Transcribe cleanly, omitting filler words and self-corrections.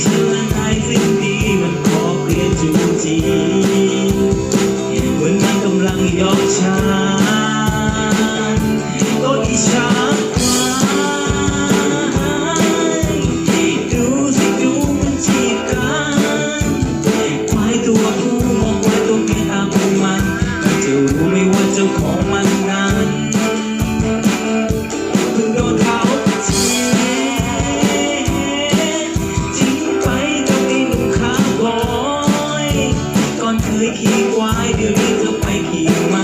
ฉันละนายสิ่งดีมันขอเปลี่ยนจูจีเหมือนมันกำลังยอกฉันก็อิจฉาดูสิดูมันจีบกันควายตัวผู้มองควายตัวเมียตามพวกมันมันจะรู้ไหมว่าเจ้าของมันนั้นเพิ่งโดนเขาเคยขี่ควายเดี๋ยวนี้เธอไปขี่ม้า